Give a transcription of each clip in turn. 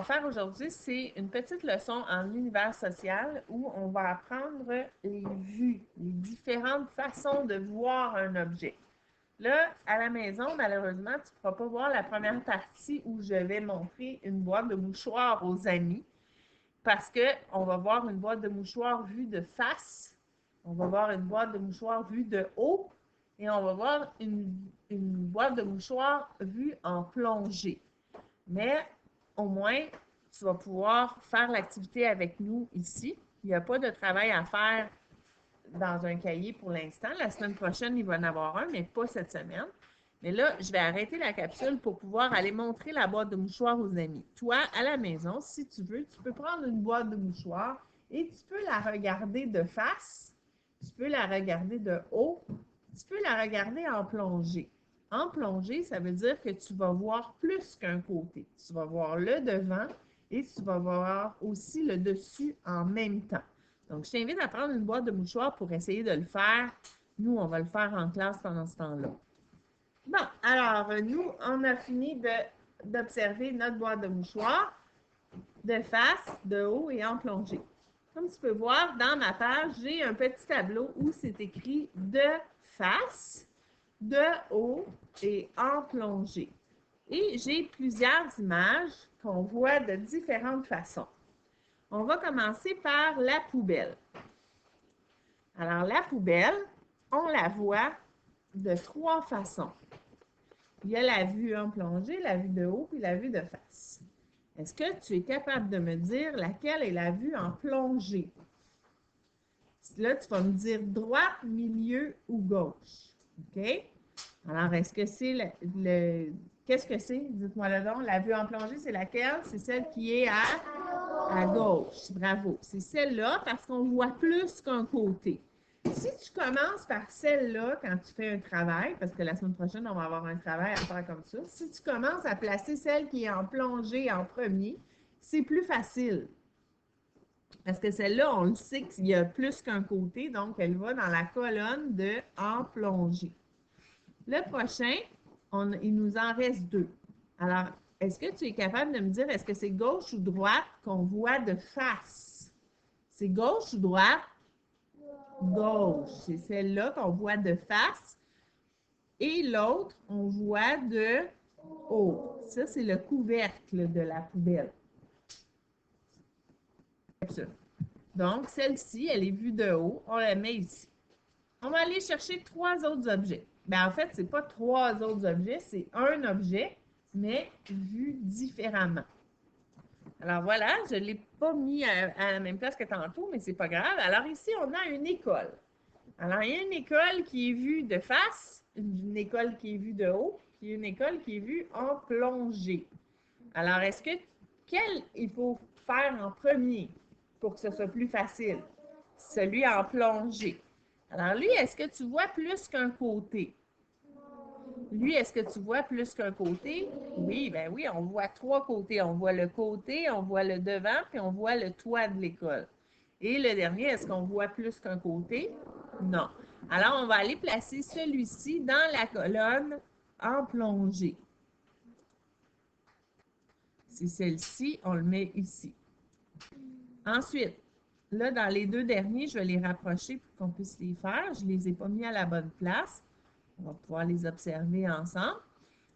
va faire aujourd'hui, c'est une petite leçon en univers social où on va apprendre les vues, les différentes façons de voir un objet. Là, à la maison, malheureusement, tu ne pourras pas voir la première partie où je vais montrer une boîte de mouchoirs aux amis parce qu'on va voir une boîte de mouchoirs vue de face, on va voir une boîte de mouchoirs vue de haut et on va voir une boîte de mouchoirs vue en plongée. Mais au moins, tu vas pouvoir faire l'activité avec nous ici. Il n'y a pas de travail à faire dans un cahier pour l'instant. La semaine prochaine, il va en avoir un, mais pas cette semaine. Mais là, je vais arrêter la capsule pour pouvoir aller montrer la boîte de mouchoirs aux amis. Toi, à la maison, si tu veux, tu peux prendre une boîte de mouchoirs et tu peux la regarder de face, tu peux la regarder de haut, tu peux la regarder en plongée. En plongée, ça veut dire que tu vas voir plus qu'un côté. Tu vas voir le devant et tu vas voir aussi le dessus en même temps. Donc, je t'invite à prendre une boîte de mouchoirs pour essayer de le faire. Nous, on va le faire en classe pendant ce temps-là. Bon, alors, nous, on a fini d'observer notre boîte de mouchoirs de face, de haut et en plongée. Comme tu peux voir, dans ma page, j'ai un petit tableau où c'est écrit de face, de haut et en plongée. Et j'ai plusieurs images qu'on voit de différentes façons. On va commencer par la poubelle. Alors, la poubelle, on la voit de trois façons. Il y a la vue en plongée, la vue de haut, puis la vue de face. Est-ce que tu es capable de me dire laquelle est la vue en plongée? Là, tu vas me dire droite, milieu ou gauche. OK? Alors, est-ce que c'est qu'est-ce que c'est? Dites-moi le nom. La vue en plongée, c'est laquelle? C'est celle qui est à gauche. Bravo. C'est celle-là parce qu'on voit plus qu'un côté. Si tu commences par celle-là quand tu fais un travail, parce que la semaine prochaine, on va avoir un travail à faire comme ça, si tu commences à placer celle qui est en plongée en premier, c'est plus facile. Parce que celle-là, on le sait qu'il y a plus qu'un côté, donc elle va dans la colonne de en plongée. Le prochain, il nous en reste deux. Alors, est-ce que tu es capable de me dire, est-ce que c'est gauche ou droite qu'on voit de face? C'est gauche ou droite? Gauche. C'est celle-là qu'on voit de face. Et l'autre, on voit de haut. Ça, c'est le couvercle de la poubelle. Donc, celle-ci, elle est vue de haut. On la met ici. On va aller chercher trois autres objets. Bien, en fait, ce n'est pas trois autres objets, c'est un objet, mais vu différemment. Alors voilà, je ne l'ai pas mis à la même place que tantôt, mais ce n'est pas grave. Alors ici, on a une école. Alors, il y a une école qui est vue de face, une école qui est vue de haut, puis une école qui est vue en plongée. Alors, quel il faut faire en premier pour que ce soit plus facile? Celui en plongée. Alors, lui, est-ce que tu vois plus qu'un côté? Lui, est-ce que tu vois plus qu'un côté? Oui, ben oui, on voit trois côtés. On voit le côté, on voit le devant, puis on voit le toit de l'école. Et le dernier, est-ce qu'on voit plus qu'un côté? Non. Alors, on va aller placer celui-ci dans la colonne en plongée. C'est celle-ci, on le met ici. Ensuite, là, dans les deux derniers, je vais les rapprocher pour qu'on puisse les faire. Je ne les ai pas mis à la bonne place. On va pouvoir les observer ensemble.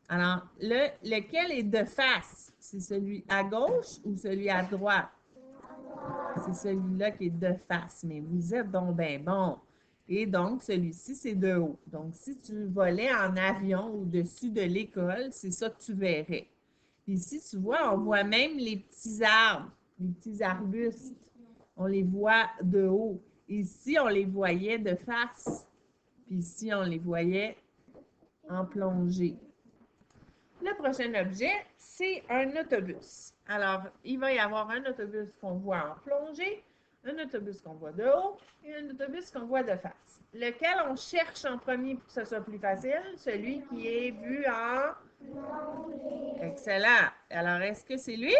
Alors, lequel est de face? C'est celui à gauche ou celui à droite? C'est celui-là qui est de face. Mais vous êtes donc bien bon. Et donc, celui-ci, c'est de haut. Donc, si tu volais en avion au-dessus de l'école, c'est ça que tu verrais. Ici, tu vois, on voit même les petits arbres, les petits arbustes. On les voit de haut. Ici, on les voyait de face. Puis ici, on les voyait en plongée. Le prochain objet, c'est un autobus. Alors, il va y avoir un autobus qu'on voit en plongée, un autobus qu'on voit de haut et un autobus qu'on voit de face. Lequel on cherche en premier pour que ce soit plus facile? Celui qui est vu en... Excellent. Alors, est-ce que c'est lui?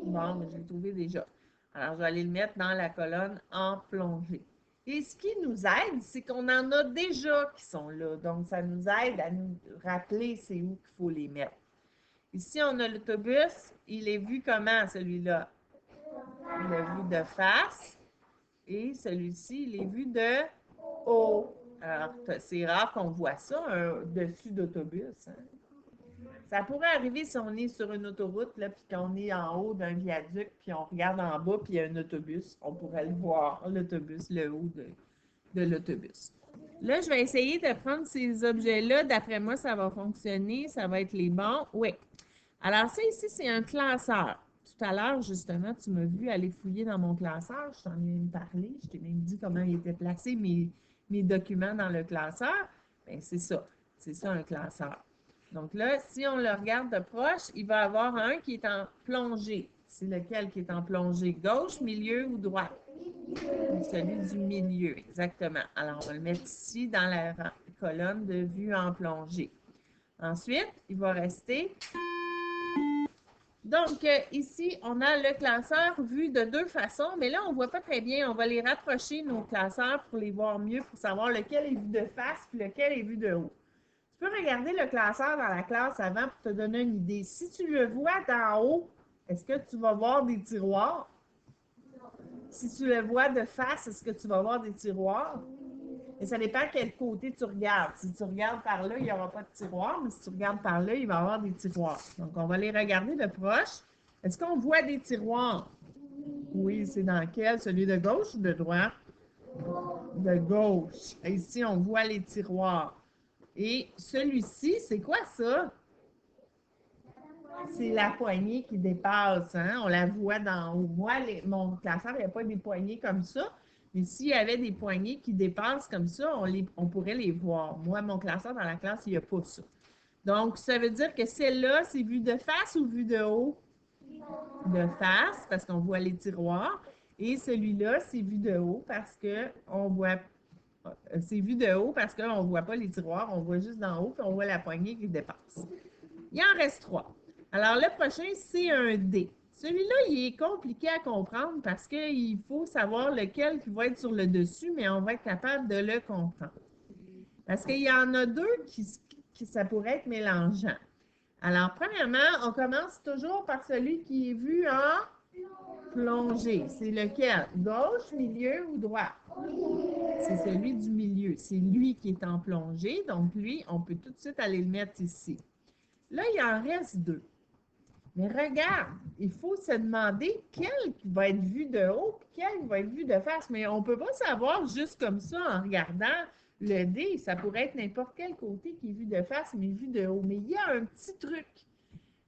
Bon, je l'ai trouvé déjà. Alors, je vais aller le mettre dans la colonne en plongée. Et ce qui nous aide, c'est qu'on en a déjà qui sont là. Donc, ça nous aide à nous rappeler c'est où qu'il faut les mettre. Ici, on a l'autobus. Il est vu comment, celui-là? Il est vu de face. Et celui-ci, il est vu de haut. Alors, c'est rare qu'on voit ça, un dessus d'autobus. Hein? Ça pourrait arriver si on est sur une autoroute, là, puis qu'on est en haut d'un viaduc, puis on regarde en bas, puis il y a un autobus. On pourrait le voir, l'autobus, le haut de l'autobus. Là, je vais essayer de prendre ces objets-là. D'après moi, ça va fonctionner. Ça va être les bons. Oui. Alors, ça ici, c'est un classeur. Tout à l'heure, justement, tu m'as vu aller fouiller dans mon classeur. Je t'en ai même parlé. Je t'ai même dit comment il était placé, mes documents dans le classeur. Bien, c'est ça. C'est ça, un classeur. Donc là, si on le regarde de proche, il va y avoir un qui est en plongée. C'est lequel qui est en plongée? Gauche, milieu ou droite? Celui du milieu, exactement. Alors, on va le mettre ici dans la colonne de vue en plongée. Ensuite, il va rester... Donc, ici, on a le classeur vu de deux façons, mais là, on ne voit pas très bien. On va les rapprocher, nos classeurs, pour les voir mieux, pour savoir lequel est vu de face et lequel est vu de haut. Tu peux regarder le classeur dans la classe avant pour te donner une idée. Si tu le vois d'en haut, est-ce que tu vas voir des tiroirs? Si tu le vois de face, est-ce que tu vas voir des tiroirs? Et ça dépend quel côté tu regardes. Si tu regardes par là, il n'y aura pas de tiroir, mais si tu regardes par là, il va y avoir des tiroirs. Donc, on va les regarder de proche. Est-ce qu'on voit des tiroirs? Oui, c'est dans quel? Celui de gauche ou de droite? De gauche. Et ici, on voit les tiroirs. Et celui-ci, c'est quoi ça? C'est la poignée qui dépasse. Hein? On la voit d'en haut. Moi, mon classeur, il n'y a pas des poignées comme ça. Mais s'il y avait des poignées qui dépassent comme ça, on pourrait les voir. Moi, mon classeur dans la classe, il n'y a pas ça. Donc, ça veut dire que celle-là, c'est vu de face ou vu de haut? De face, parce qu'on voit les tiroirs. Et celui-là, c'est vu de haut parce qu'on voit... C'est vu de haut parce qu'on ne voit pas les tiroirs, on voit juste d'en haut, puis on voit la poignée qui dépasse. Il en reste 3. Alors, le prochain, c'est un D. Celui-là, il est compliqué à comprendre parce qu'il faut savoir lequel qui va être sur le dessus, mais on va être capable de le comprendre. Parce qu'il y en a deux qui ça pourrait être mélangeant. Alors, premièrement, on commence toujours par celui qui est vu en plongée. C'est lequel? Gauche, milieu ou droit? C'est celui du milieu. C'est lui qui est en plongée. Donc, lui, on peut tout de suite aller le mettre ici. Là, il en reste 2. Mais regarde, il faut se demander quel qui va être vu de haut et quel va être vu de face. Mais on ne peut pas savoir juste comme ça en regardant le dé. Ça pourrait être n'importe quel côté qui est vu de face, mais vu de haut. Mais il y a un petit truc.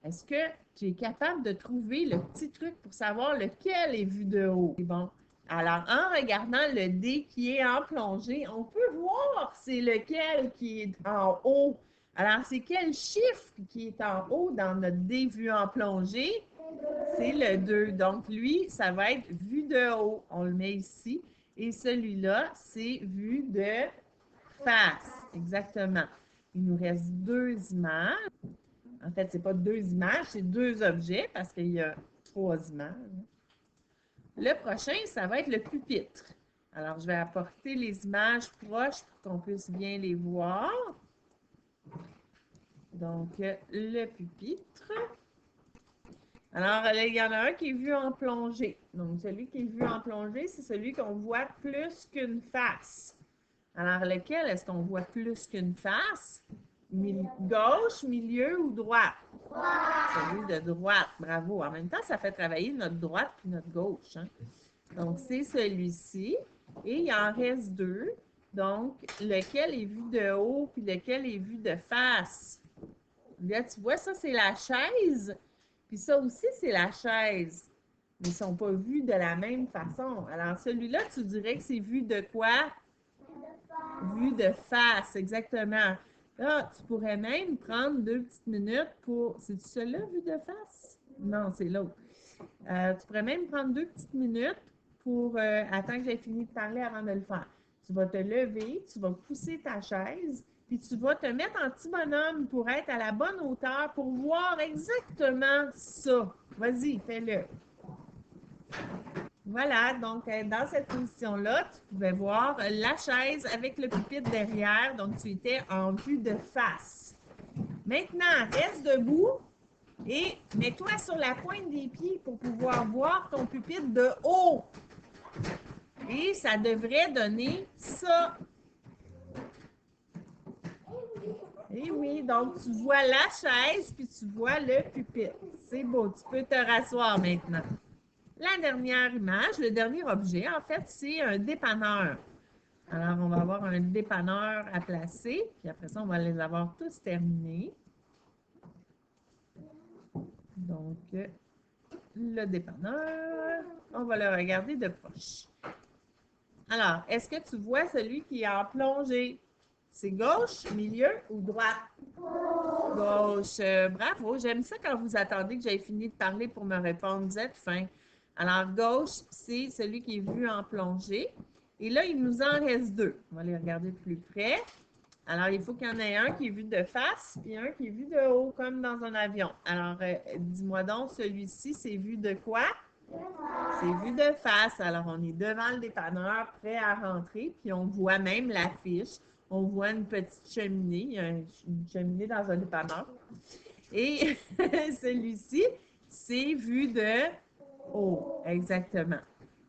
Est-ce que tu es capable de trouver le petit truc pour savoir lequel est vu de haut? C'est bon. Alors, en regardant le dé qui est en plongée, on peut voir c'est lequel qui est en haut. Alors, c'est quel chiffre qui est en haut dans notre dé vu en plongée? C'est le 2. Donc, lui, ça va être vu de haut. On le met ici. Et celui-là, c'est vu de face. Exactement. Il nous reste 2 images. En fait, ce n'est pas 2 images, c'est 2 objets parce qu'il y a 3 images. Le prochain, ça va être le pupitre. Alors, je vais apporter les images proches pour qu'on puisse bien les voir. Donc, le pupitre. Alors, il y en a un qui est vu en plongée. Donc, celui qui est vu en plongée, c'est celui qu'on voit plus qu'une face. Alors, lequel est-ce qu'on voit plus qu'une face? Gauche, milieu ou droite? Celui de droite, bravo. En même temps, ça fait travailler notre droite puis notre gauche. Hein? Donc, c'est celui-ci. Et il en reste 2. Donc, lequel est vu de haut puis lequel est vu de face? Là, tu vois, ça, c'est la chaise. Puis ça aussi, c'est la chaise. Mais ils ne sont pas vus de la même façon. Alors, celui-là, tu dirais que c'est vu de quoi? Vu de face, exactement. Là, tu pourrais même prendre 2 petites minutes pour... C'est-tu celui-là, vu de face? Non, c'est l'autre. Tu pourrais même prendre 2 petites minutes pour attendre que j'ai fini de parler avant de le faire. Tu vas te lever, tu vas pousser ta chaise, puis tu vas te mettre en petit bonhomme pour être à la bonne hauteur pour voir exactement ça. Vas-y, fais-le. Voilà, donc dans cette position-là, tu pouvais voir la chaise avec le pupitre derrière, donc tu étais en vue de face. Maintenant, reste debout Et mets-toi sur la pointe des pieds pour pouvoir voir ton pupitre de haut. Et ça devrait donner ça. Et oui, donc tu vois la chaise puis tu vois le pupitre. C'est beau, tu peux te rasseoir maintenant. La dernière image, le dernier objet, en fait, c'est un dépanneur. Alors, on va avoir un dépanneur à placer, puis après ça, on va les avoir tous terminés. Donc, le dépanneur, on va le regarder de proche. Alors, est-ce que tu vois celui qui est en plongée? C'est gauche, milieu ou droite? Gauche. Bravo. J'aime ça quand vous attendez que j'aie fini de parler pour me répondre. Vous êtes fin. Alors, gauche, c'est celui qui est vu en plongée. Et là, il nous en reste deux. On va les regarder de plus près. Alors, il faut qu'il y en ait un qui est vu de face et un qui est vu de haut, comme dans un avion. Alors, dis-moi donc, celui-ci, c'est vu de quoi? C'est vu de face. Alors, on est devant le dépanneur, prêt à rentrer, puis on voit même l'affiche. On voit une petite cheminée. Il y a une cheminée dans un dépanneur. Et celui-ci, c'est vu de haut. Exactement.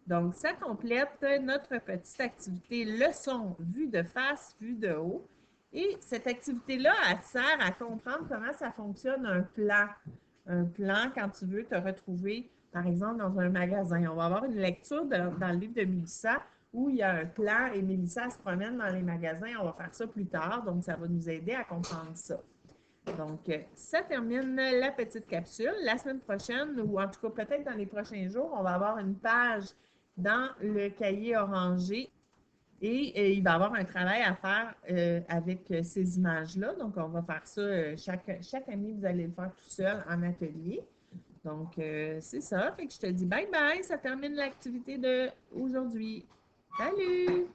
Donc, ça complète notre petite activité leçon vue de face, vue de haut. Et cette activité-là, elle sert à comprendre comment ça fonctionne un plan. Un plan quand tu veux te retrouver, par exemple, dans un magasin. On va avoir une lecture dans le livre de Mélissa où il y a un plan et Mélissa se promène dans les magasins. On va faire ça plus tard, donc ça va nous aider à comprendre ça. Donc, ça termine la petite capsule. La semaine prochaine, ou en tout cas peut-être dans les prochains jours, on va avoir une page dans le cahier orangé et il va y avoir un travail à faire avec ces images-là. Donc, on va faire ça chaque année, vous allez le faire tout seul en atelier. Donc, c'est ça. Fait que je te dis bye bye. Ça termine l'activité d'aujourd'hui. Salut!